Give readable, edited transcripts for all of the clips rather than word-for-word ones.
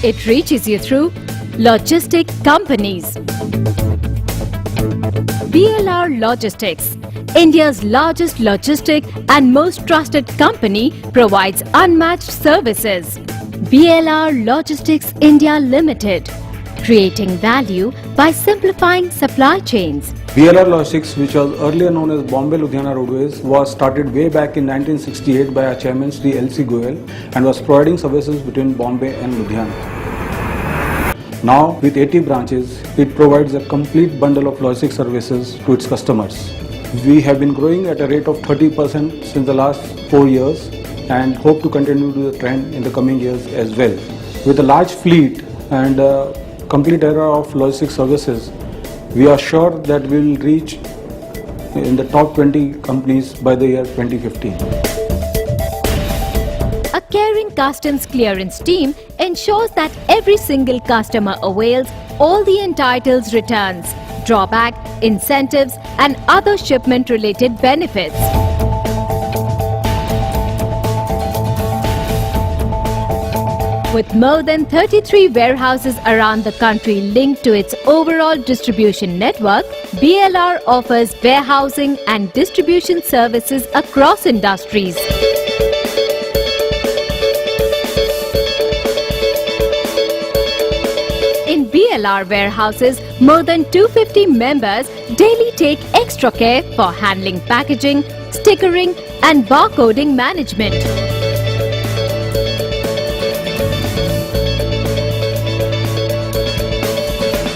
It reaches you through logistic companies. BLR Logistics, India's largest logistic and most trusted company, provides unmatched services. BLR Logistics India Limited, creating value by simplifying supply chains. BLR Logistics, which was earlier known as Bombay Ludhiana Roadways, was started way back in 1968 by our chairman Sri L.C. Goyal and was providing services between Bombay and Ludhiana. Now, with 80 branches, it provides a complete bundle of logistics services to its customers. We have been growing at a rate of 30% since the last 4 years and hope to continue the trend in the coming years as well. With a large fleet and a complete era of logistics services, we are sure that we will reach in the top 20 companies by the year 2015. A caring customs clearance team ensures that every single customer avails all the entitled returns, drawback, incentives and other shipment-related benefits. With more than 33 warehouses around the country linked to its overall distribution network, BLR offers warehousing and distribution services across industries. In BLR warehouses, more than 250 members daily take extra care for handling packaging, stickering and barcoding management.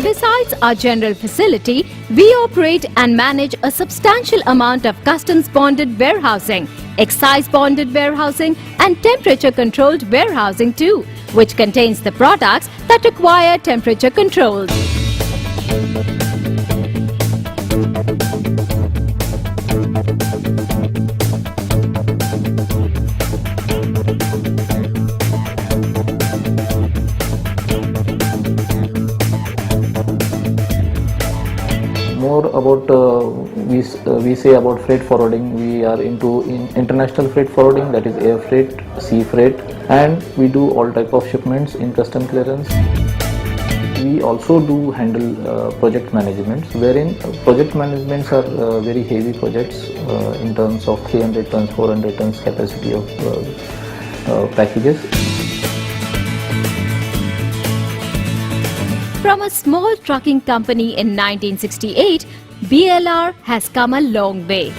Besides our general facility, we operate and manage a substantial amount of customs bonded warehousing, excise bonded warehousing and temperature controlled warehousing too, which contains the products that require temperature controls. More about we say about freight forwarding. We are into international freight forwarding, that is air freight, sea freight, and we do all type of shipments in custom clearance. We also do handle project managements, wherein project managements are very heavy projects in terms of 300 tons, 400 tons capacity of packages. From a small trucking company in 1968, BLR has come a long way.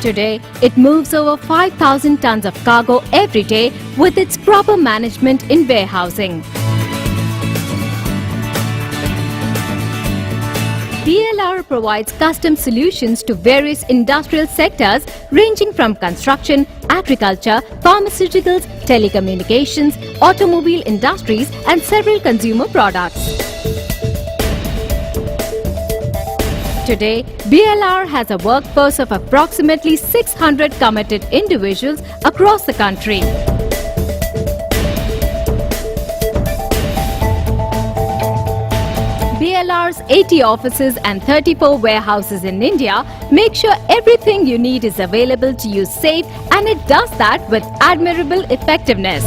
Today, it moves over 5,000 tons of cargo every day with its proper management in warehousing. BLR provides custom solutions to various industrial sectors ranging from construction, agriculture, pharmaceuticals, telecommunications, automobile industries and several consumer products. Today, BLR has a workforce of approximately 600 committed individuals across the country. BLR's 80 offices and 34 warehouses in India make sure everything you need is available to you safe, and it does that with admirable effectiveness.